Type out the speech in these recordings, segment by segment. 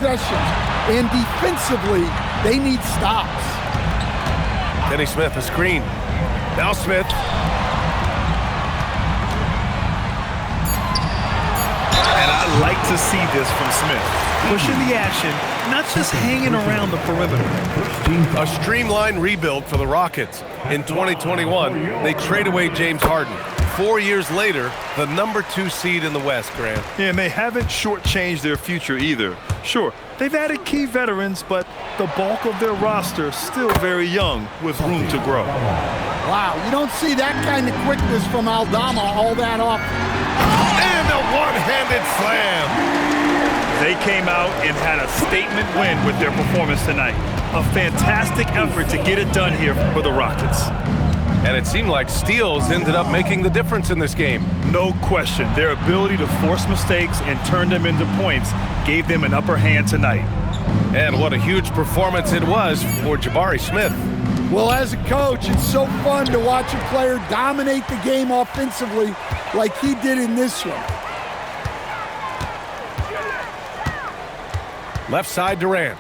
possessions, and defensively, they need stops. Kenny Smith, a screen. Now Smith. And I like to see this from Smith. Pushing the action, not just hanging around the perimeter. A streamlined rebuild for the Rockets. In 2021, they trade away James Harden. 4 years later, the #2 seed in the West, Grant. Yeah, and they haven't shortchanged their future either. Sure, they've added key veterans, but the bulk of their roster is still very young with room to grow. Wow, you don't see that kind of quickness from Aldama all that often. And a one-handed slam. They came out and had a statement win with their performance tonight. A fantastic effort to get it done here for the Rockets. And it seemed like steals ended up making the difference in this game. No question, their ability to force mistakes and turn them into points gave them an upper hand tonight. And what a huge performance it was for Jabari Smith. Well, as a coach, it's so fun to watch a player dominate the game offensively like he did in this one. Left side Durant.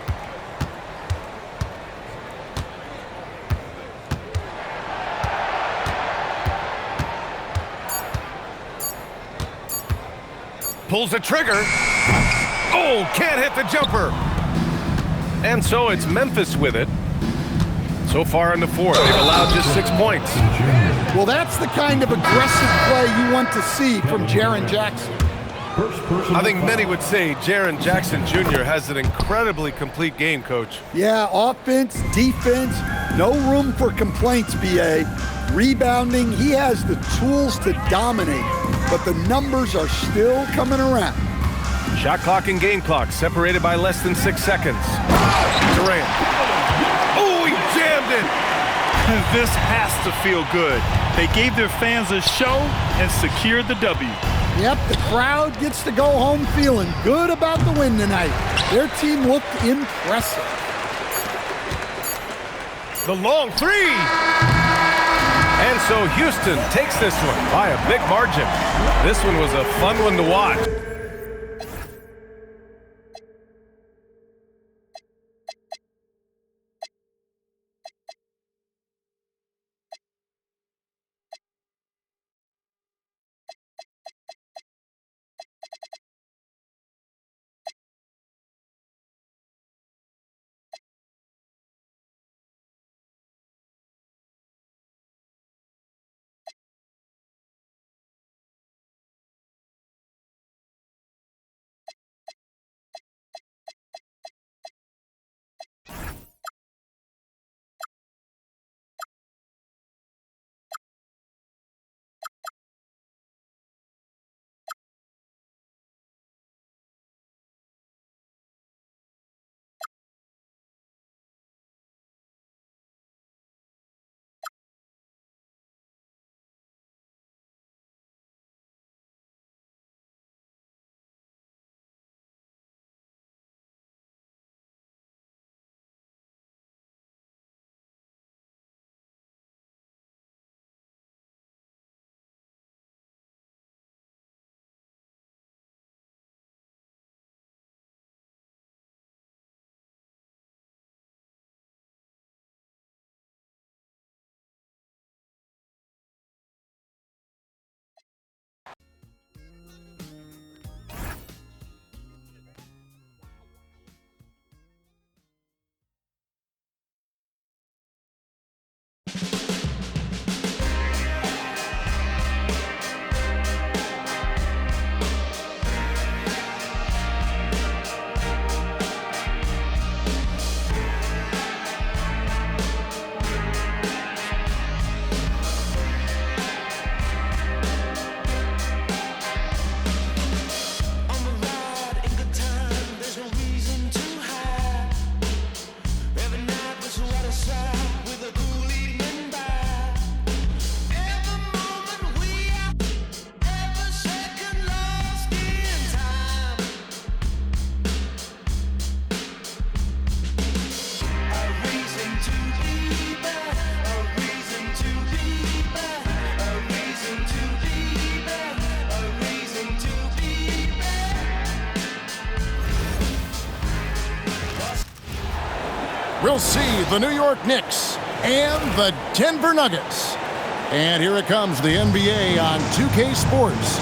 Pulls the trigger. Oh, can't hit the jumper. And so it's Memphis with it. So far in the fourth, they've allowed just 6 points. Well, that's the kind of aggressive play you want to see from Jaren Jackson. I think many would say Jaren Jackson Jr. has an incredibly complete game, Coach. Yeah, offense, defense, no room for complaints, B.A. Rebounding, he has the tools to dominate, but the numbers are still coming around. Shot clock and game clock separated by less than 6 seconds. Durant. Oh, he jammed it. This has to feel good. They gave their fans a show and secured the W. Yep, the crowd gets to go home feeling good about the win tonight. Their team looked impressive. The long three. And so Houston takes this one by a big margin. This one was a fun one to watch. we'll see the New York Knicks and the Denver Nuggets. And here it comes, the NBA on 2K Sports.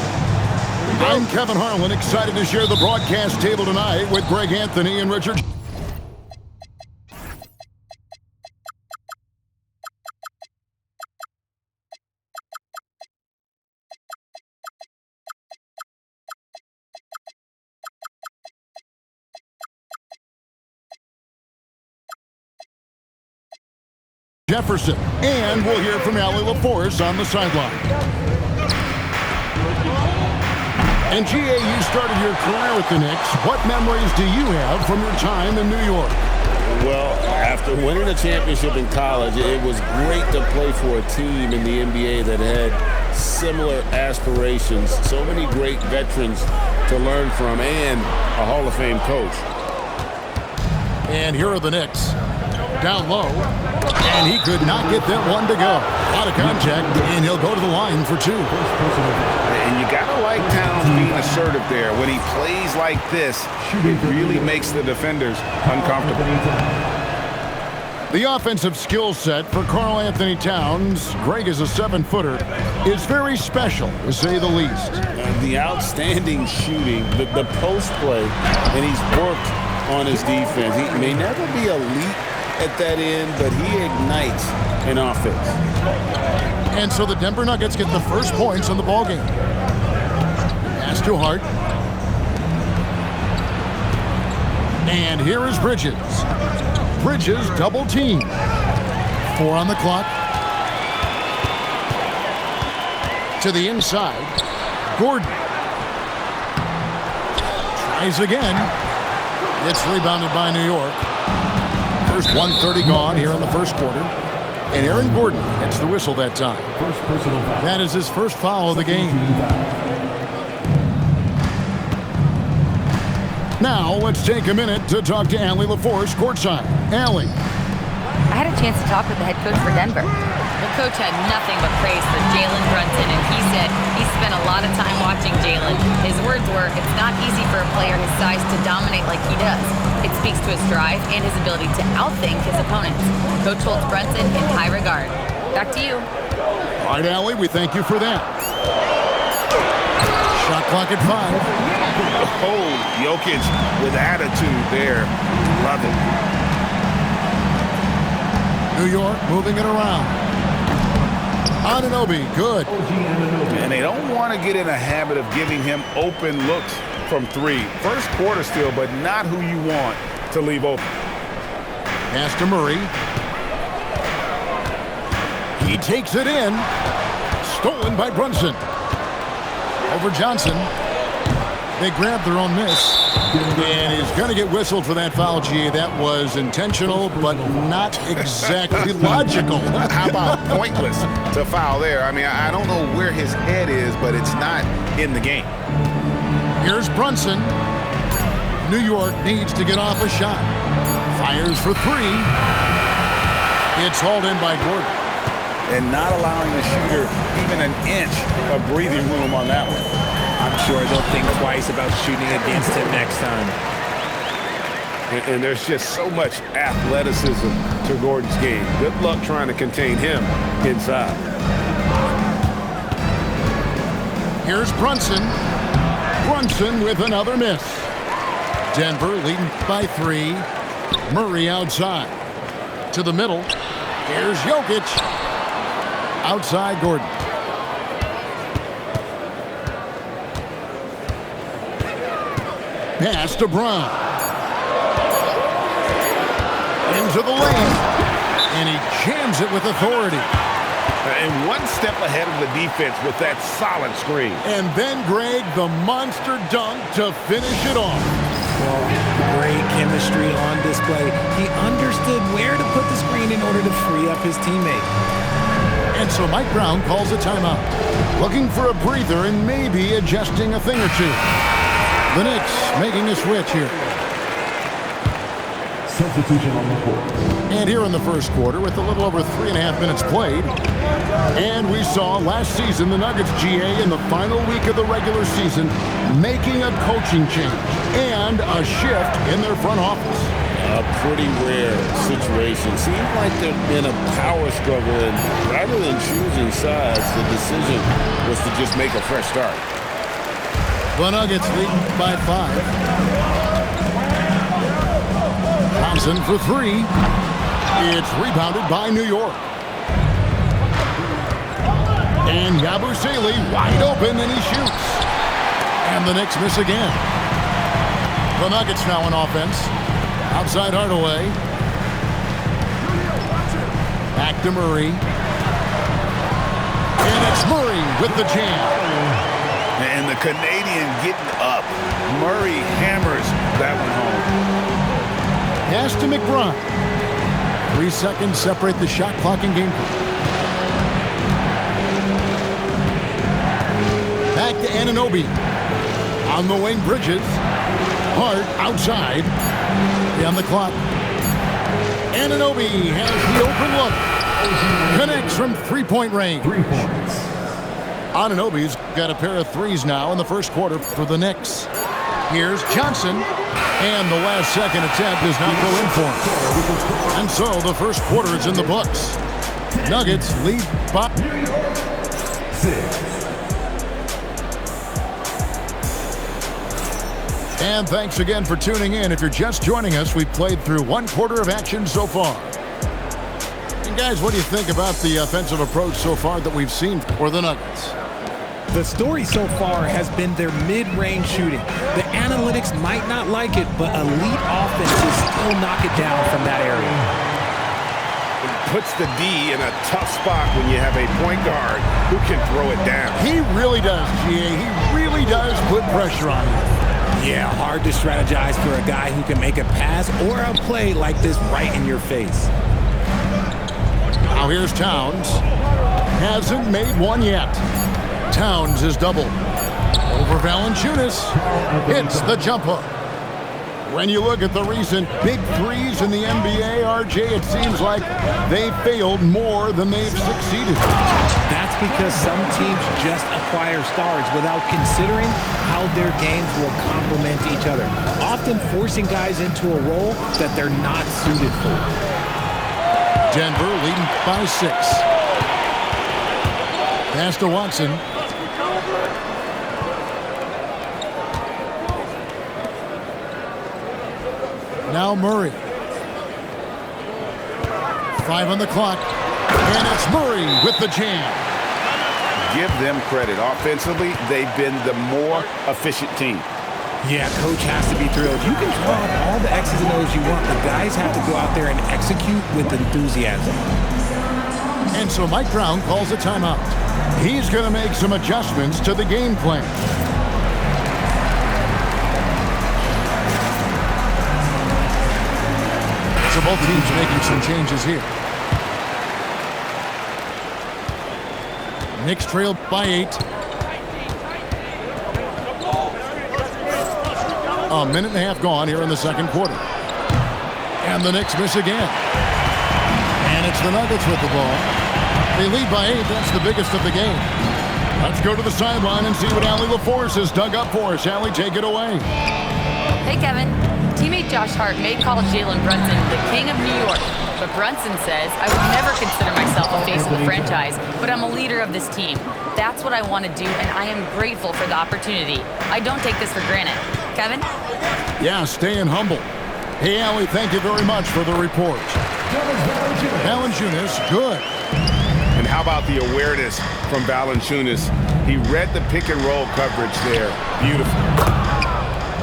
I'm Kevin Harlan, excited to share the broadcast table tonight with Greg Anthony and Richard. Jefferson, and we'll hear from Allie LaForce on the sideline. And GA, you started your career with the Knicks. What memories do you have from your time in New York? Well, after winning a championship in college, it was great to play for a team in the NBA that had similar aspirations. So many great veterans to learn from, and a Hall of Fame coach. And here are the Knicks. Down low, and he could not get that one to go. Out of contact, and he'll go to the line for two. And you gotta like Towns being assertive there. When he plays like this, it really makes the defenders uncomfortable. The offensive skill set for Karl Anthony Towns, Greg is a 7-footer, is very special, to say the least. The outstanding shooting, the post play, and he's worked on his defense. He may never be elite at that end, but he ignites an offense. And so the Denver Nuggets get the first points on the ballgame. Pass to Hart. And here is Bridges. Bridges double team. 4 on the clock. To the inside. Gordon. Tries again. It's rebounded by New York. First 1:30 gone here in the first quarter. And Aaron Gordon gets the whistle that time. That is his first foul of the game. Now let's take a minute to talk to Allie LaForce courtside. Allie. I had a chance to talk with the head coach for Denver. The coach had nothing but praise for Jalen Brunson, and he said he spent a lot of time watching Jalen. His words were, it's not easy for a player his size to dominate like he does. It speaks to his drive and his ability to outthink his opponents. Coach holds Brunson in high regard. Back to you. All right, Allie, we thank you for that. Shot clock at 5. Oh, Jokic with attitude there. Love it. New York moving it around. Anunoby, good. And they don't want to get in a habit of giving him open looks from 3. First quarter still, but not who you want to leave open. Pass to Murray. He takes it in. Stolen by Brunson. Over Johnson. They grab their own miss. And he's going to get whistled for that foul, G. That was intentional, but not exactly logical. How about pointless to foul there? I mean, I don't know where his head is, but it's not in the game. Here's Brunson. New York needs to get off a shot. Fires for 3. It's hauled in by Gordon. And not allowing the shooter even an inch of breathing room on that one. I'm sure they'll think twice about shooting against him next time. And there's just so much athleticism to Gordon's game. Good luck trying to contain him inside. Here's Brunson. Brunson with another miss. Denver leading by 3. Murray outside. To the middle. Here's Jokic. Outside Gordon. Pass to Brown. Into the lane. And he jams it with authority. And one step ahead of the defense with that solid screen. And then, Greg, the monster dunk to finish it off. Well, great chemistry on display. He understood where to put the screen in order to free up his teammate. And so Mike Brown calls a timeout. Looking for a breather and maybe adjusting a thing or two. The Knicks making a switch here. Substitution on the court. And here in the first quarter with a little over 3.5 minutes played. And we saw last season the Nuggets GA in the final week of the regular season making a coaching change and a shift in their front office. A pretty rare situation. Seems like they've been a power struggle, and rather than choosing sides, the decision was to just make a fresh start. The Nuggets leading by 5. Thompson for 3. It's rebounded by New York. And Yabusele wide open, and he shoots. And the Knicks miss again. The Nuggets now on offense. Outside Hardaway. Back to Murray. And it's Murray with the jam. And the Canadian getting up. Murray hammers that one home. Pass to McBride. 3 seconds separate the shot clock and game clock. Back to Anunoby. On the wing, Bridges. Hart outside. On the clock. Anunoby has the open look. Connects from three-point range. 3 points. Anunoby's got a pair of threes now in the first quarter for the Knicks. Here's Johnson. And the last second attempt does not go in for him. And so the first quarter is in the books. Nuggets lead by 6. And thanks again for tuning in. If you're just joining us, we've played through 1 quarter of action so far. And guys, what do you think about the offensive approach so far that we've seen for the Nuggets? The story so far has been their mid-range shooting. The analytics might not like it, but elite offenses still knock it down from that area. It puts the D in a tough spot when you have a point guard who can throw it down. He really does, GA. He really does put pressure on you. Yeah, hard to strategize for a guy who can make a pass or a play like this right in your face. Now here's Towns. Hasn't made one yet. Towns is doubled. Over Valanciunas. Hits the jump hook. When you look at the recent big threes in the NBA, RJ, it seems like they failed more than they've succeeded. That's because some teams just acquire stars without considering how their games will complement each other, often forcing guys into a role that they're not suited for. Denver leading by 6. Pass to Watson. Now Murray. 5 on the clock. And it's Murray with the jam. Give them credit. Offensively, they've been the more efficient team. Yeah, coach has to be thrilled. You can draw up all the X's and O's you want, but guys have to go out there and execute with enthusiasm. And so Mike Brown calls a timeout. He's going to make some adjustments to the game plan. So both teams making some changes here. Knicks trailed by 8. A minute and a half gone here in the second quarter. And the Knicks miss again. And it's the Nuggets with the ball. They lead by 8. That's the biggest of the game. Let's go to the sideline and see what Allie LaForce has dug up for us. Allie, take it away. Hey, Kevin. Teammate Josh Hart may call Jalen Brunson the king of New York, but Brunson says, I would never consider myself a face of the franchise, but I'm a leader of this team. That's what I want to do, and I am grateful for the opportunity. I don't take this for granted. Kevin? Yeah, staying humble. Hey, Allie, thank you very much for the report. Valanciunas, good. And how about the awareness from Valanciunas? He read the pick and roll coverage there. Beautiful.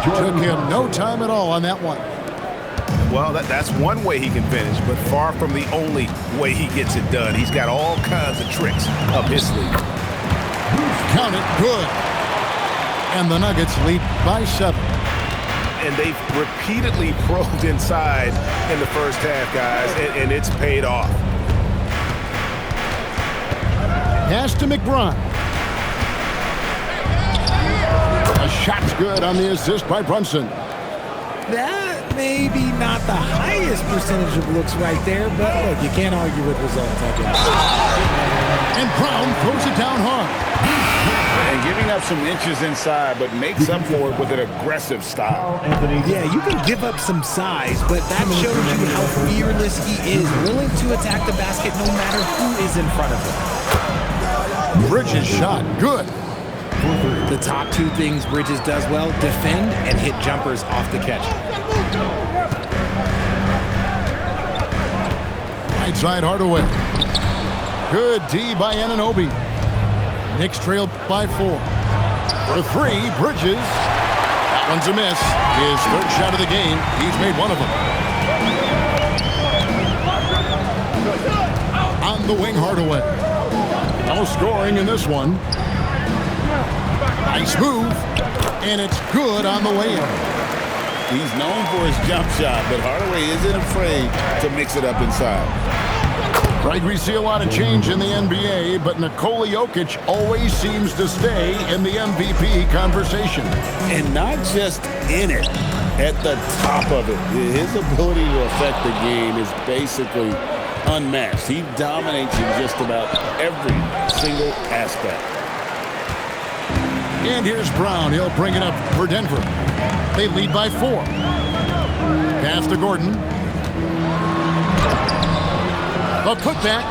Took him no time at all on that one. Well, that's one way he can finish, but far from the only way he gets it done. He's got all kinds of tricks up his sleeve. Count it, good. And the Nuggets lead by 7. And they've repeatedly probed inside in the first half, guys, and it's paid off. Pass to McBride. A shot's good on the assist by Brunson. That may be not the highest percentage of looks right there, but look, you can't argue with results, I guess. And Brown throws it down hard. And giving up some inches inside, but makes up for it with an aggressive style. Yeah, you can give up some size, but that shows you how fearless he is, willing to attack the basket no matter who is in front of him. Bridges shot. Good. The top two things Bridges does well, defend and hit jumpers off the catch. Right side Hardaway. Good D by Anunoby. Knicks trailed by 4. For 3, Bridges. That one's a miss. His third shot of the game. He's made one of them. On the wing, Hardaway. No scoring in this one. Nice move. And it's good on the way in. He's known for his jump shot, but Hardaway isn't afraid to mix it up inside. Right, we see a lot of change in the NBA, but Nikola Jokic always seems to stay in the MVP conversation. And not just in it, at the top of it. His ability to affect the game is basically unmatched. He dominates in just about every single aspect. And here's Brown. He'll bring it up for Denver. They lead by 4. Pass to Gordon. The putback.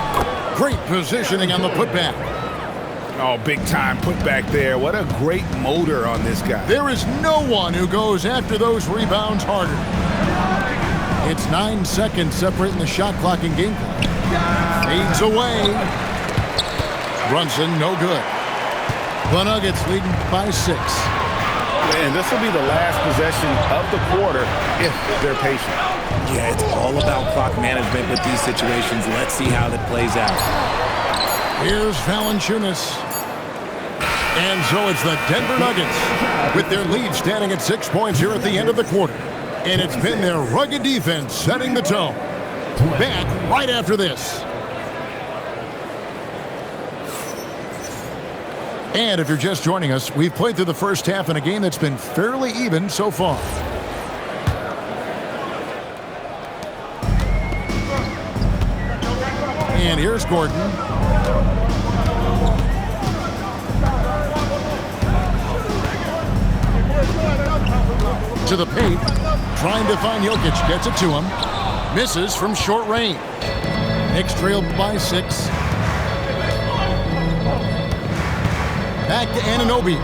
Great positioning on the putback. Oh, big time putback there. What a great motor on this guy. There is no one who goes after those rebounds harder. It's 9 seconds separating the shot clock and game clock. Fades away. Brunson, no good. The Nuggets leading by 6. And this will be the last possession of the quarter if they're patient. Yeah, it's all about clock management with these situations. Let's see how that plays out. Here's Valanciunas. And so it's the Denver Nuggets with their lead standing at 6 points here at the end of the quarter. And it's been their rugged defense setting the tone. Back right after this. And if you're just joining us, we've played through the first half in a game that's been fairly even so far. And here's Gordon. To the paint, trying to find Jokic, gets it to him. Misses from short range. Knicks trailed by 6. Back to Anunoby.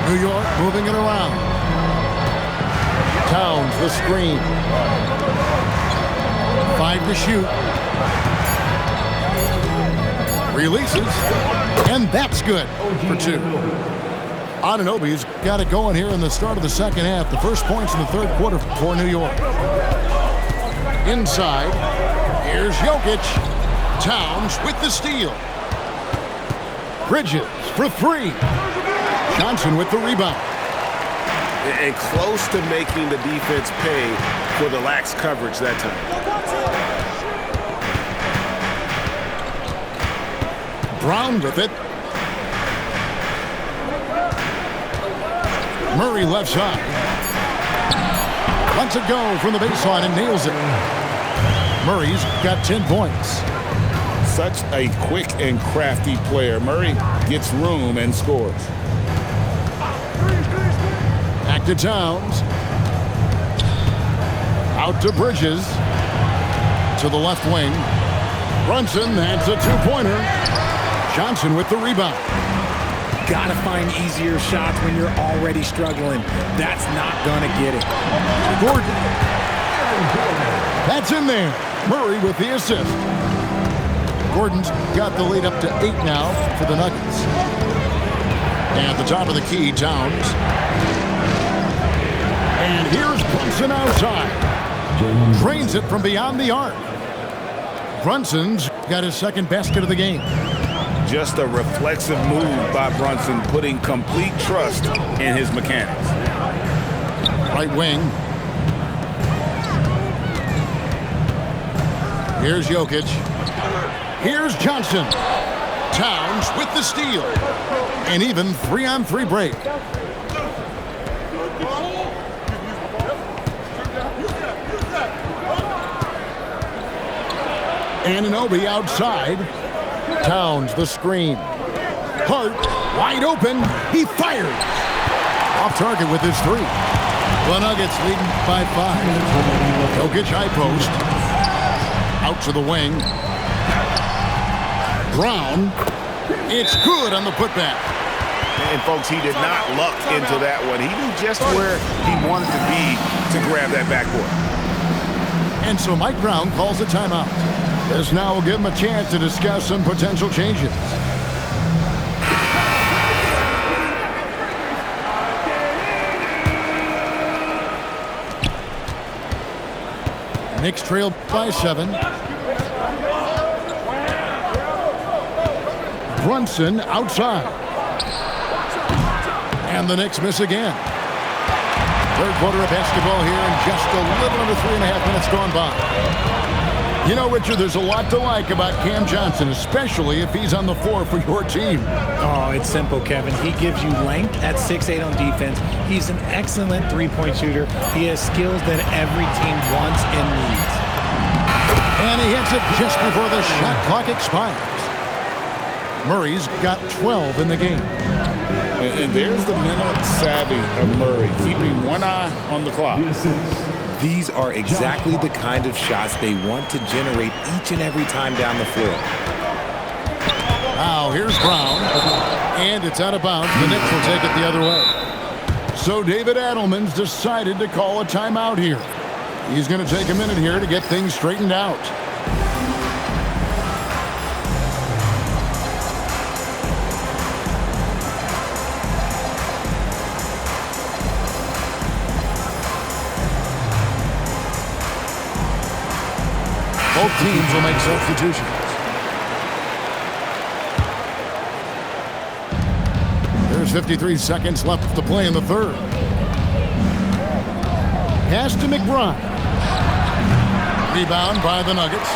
New York moving it around. Towns, the screen. 5 to shoot. Releases. And that's good for 2. Anunoby's got it going here in the start of the second half. The first points in the third quarter for New York. Inside. Here's Jokic. Towns with the steal. Bridges for 3. Johnson with the rebound. And close to making the defense pay for the lax coverage that time. Brown with it. Murray left side. Lets it go from the baseline and nails it. Murray's got 10 points. Such a quick and crafty player. Murray gets room and scores. Back to Towns. Out to Bridges. To the left wing. Brunson, that's a 2-pointer. Johnson with the rebound. Gotta find easier shots when you're already struggling. That's not gonna get it. Gordon. That's in there. Murray with the assist. Gordon's got the lead up to 8 now for the Nuggets. And at the top of the key, Towns. And here's Brunson outside. Drains it from beyond the arc. Brunson's got his second basket of the game. Just a reflexive move by Brunson, putting complete trust in his mechanics. Right wing. Here's Jokic. Here's Johnson. Towns with the steal. And even 3-on-3 break. Anunoby outside. Towns the screen. Hart, wide open. He fires. Off target with his three. The Nuggets leading by 5. Jokic high post. Out to the wing. Brown. It's good on the putback. And, folks, he did not luck into that one. He knew just where he wanted to be to grab that backboard. And so Mike Brown calls a timeout. This now will give him a chance to discuss some potential changes. Knicks trail by 7. Brunson outside. And the Knicks miss again. Third quarter of basketball here, and just a little under 3.5 minutes gone by. You know, Richard, there's a lot to like about Cam Johnson, especially if he's on the floor for your team. Oh, it's simple, Kevin. He gives you length at 6'8" on defense. He's an excellent three-point shooter. He has skills that every team wants and needs. And he hits it just before the shot clock expires. Murray's got 12 in the game. And there's the mental savvy of Murray, keeping one eye on the clock. These are exactly the kind of shots they want to generate each and every time down the floor. Now here's Brown, and it's out of bounds. The Knicks will take it the other way. So David Adelman's decided to call a timeout here. He's going to take a minute here to get things straightened out. Both teams will make substitutions. There's 53 seconds left to play in the third. Pass to McBride. Rebound by the Nuggets.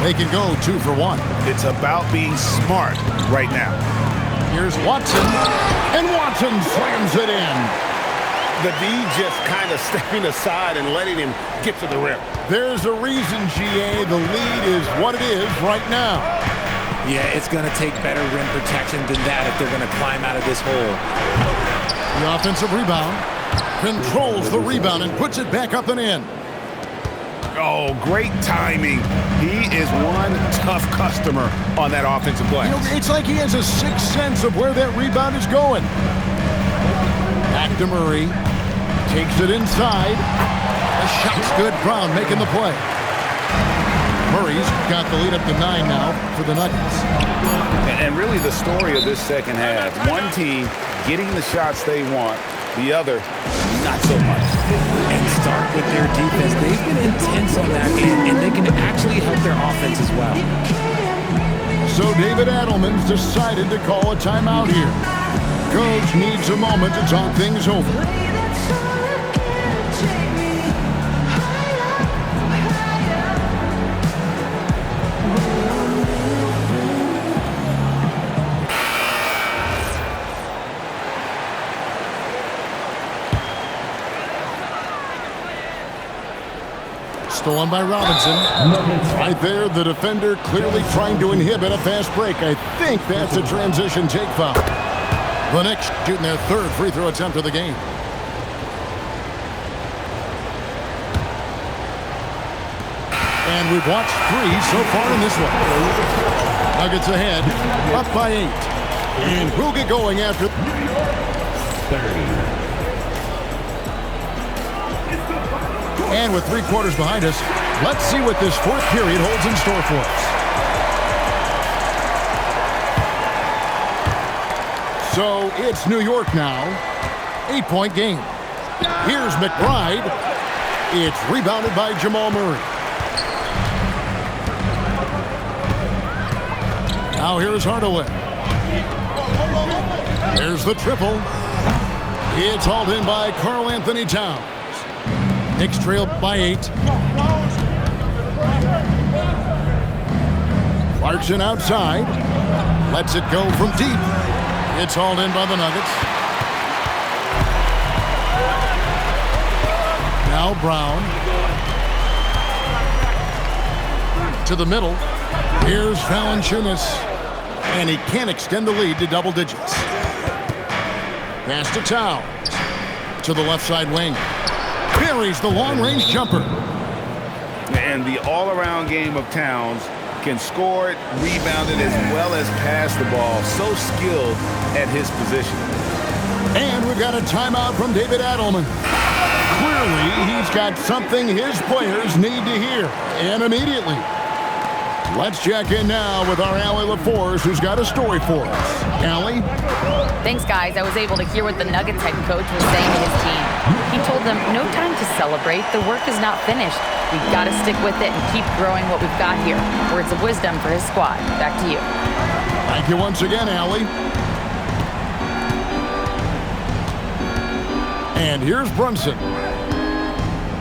They can go 2 for 1. It's about being smart right now. Here's Watson, and Watson slams it in. The D just kind of stepping aside and letting him get to the rim. There's a reason, GA, the lead is what it is right now. Yeah, it's going to take better rim protection than that if they're going to climb out of this hole. The offensive rebound. Controls the rebound and puts it back up and in. Oh, great timing. He is one tough customer on that offensive play. You know, it's like he has a sixth sense of where that rebound is going. Back to Murray. Takes it inside. The shot's good. Brown making the play. Murray's got the lead up to 9 now for the Nuggets. And really the story of this second half. One team getting the shots they want. The other, not so much. And start with their defense. They've been intense on that end, and they can actually help their offense as well. So David Adelman's decided to call a timeout here. Coach needs a moment to talk things over. Stolen by Robinson. Right there, the defender clearly trying to inhibit a fast break. I think that's a transition take foul. The Knicks shooting their third free throw attempt of the game. And we've watched 3 so far in this one. Nuggets ahead, up by 8. And who'll get going after 30. And with 3 quarters behind us, let's see what this fourth period holds in store for us. So it's New York now. 8-point game. Here's McBride. It's rebounded by Jamal Murray. Now here's Hardaway. There's the triple. It's hauled in by Karl Anthony Towns. Knicks trail by 8. Clarkson outside. Lets it go from deep. It's hauled in by the Nuggets. Now Brown. To the middle. Here's Valanciunas. And he can't extend the lead to double digits. Pass to Towns. To the left side wing. Buries the long-range jumper. And the all-around game of Towns can score it, rebound it, as well as pass the ball. So skilled at his position. And we've got a timeout from David Adelman. Clearly, he's got something his players need to hear, and immediately. Let's check in now with our Allie LaForce, who's got a story for us. Allie? Thanks, guys. I was able to hear what the Nuggets head coach was saying to his team. He told them, no time to celebrate. The work is not finished. We've got to stick with it and keep growing what we've got here. Words of wisdom for his squad. Back to you. Thank you once again, Allie. And here's Brunson.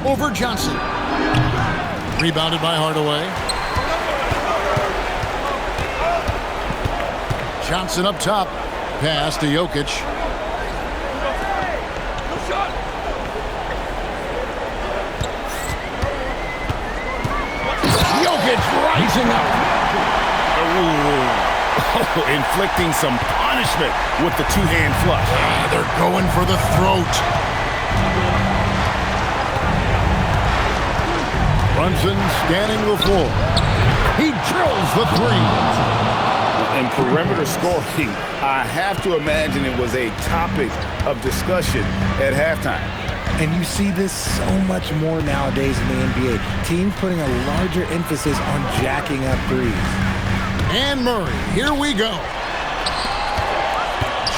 Over Johnson. Rebounded by Hardaway. Johnson up top. Pass to Jokic. Jokic rising up. Oh, inflicting some punishment with the two-hand flush. They're going for the throat. Brunson scanning the floor. He drills the three. And perimeter scoring, I have to imagine it was a topic of discussion at halftime. And you see this so much more nowadays in the NBA. Teams putting a larger emphasis on jacking up threes. And Murray, here we go.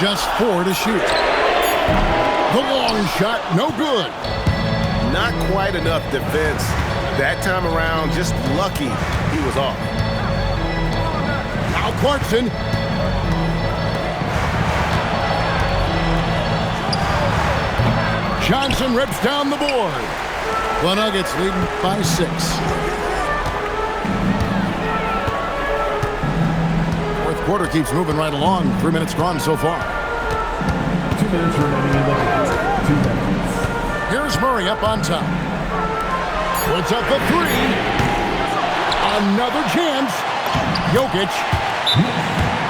Just 4 to shoot. The long shot, no good. Not quite enough defense that time around. Just lucky he was off. Now Clarkson. Johnson rips down the board. The Nuggets leading by 6. Fourth quarter keeps moving right along. 3 minutes gone so far. 2 minutes remaining in the half. 2 minutes. Here's Murray up on top. Puts up the three. Another chance. Jokic.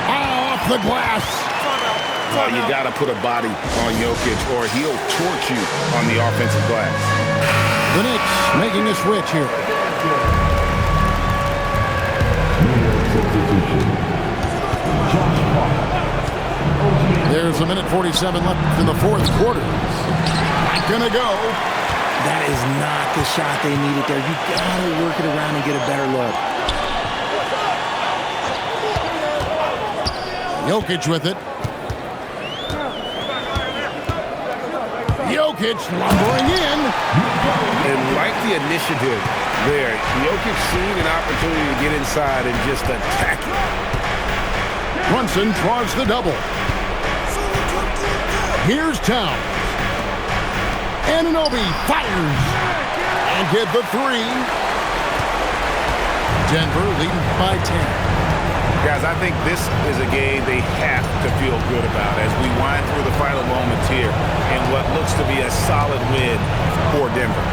Off the glass. Well, you got to put a body on Jokic or he'll torch you on the offensive glass. The Knicks making a switch here. There's 1:47 left in the fourth quarter. Not gonna go. That is not the shot they needed there. You gotta work it around and get a better look. Jokic with it. Jokic lumbering in. And like the initiative there, Jokic seeing an opportunity to get inside and just attack it. Brunson draws the double. Here's Towns. Anunoby fires. And get the three. Denver leading by 10. Guys, I think this is a game they have to feel good about as we wind through the final moments here in what looks to be a solid win for Denver.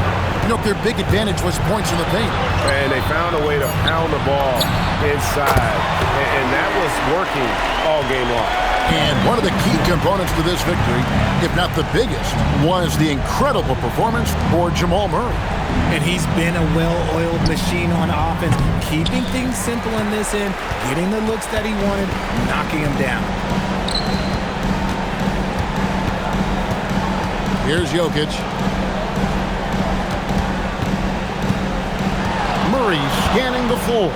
You know, their big advantage was points in the paint. And they found a way to pound the ball inside, and that was working all game long. And one of the key components to this victory, if not the biggest, was the incredible performance for Jamal Murray. And he's been a well-oiled machine on offense, keeping things simple in this end, getting the looks that he wanted, knocking them down. Here's Jokic. Murray scanning the floor.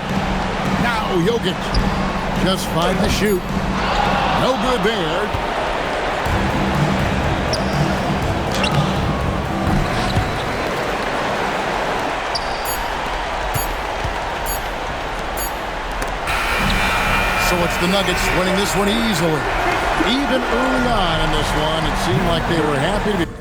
Now Jokic. Just 5 to shoot. No good there. So it's the Nuggets winning this one easily. Even early on in this one, it seemed like they were happy to be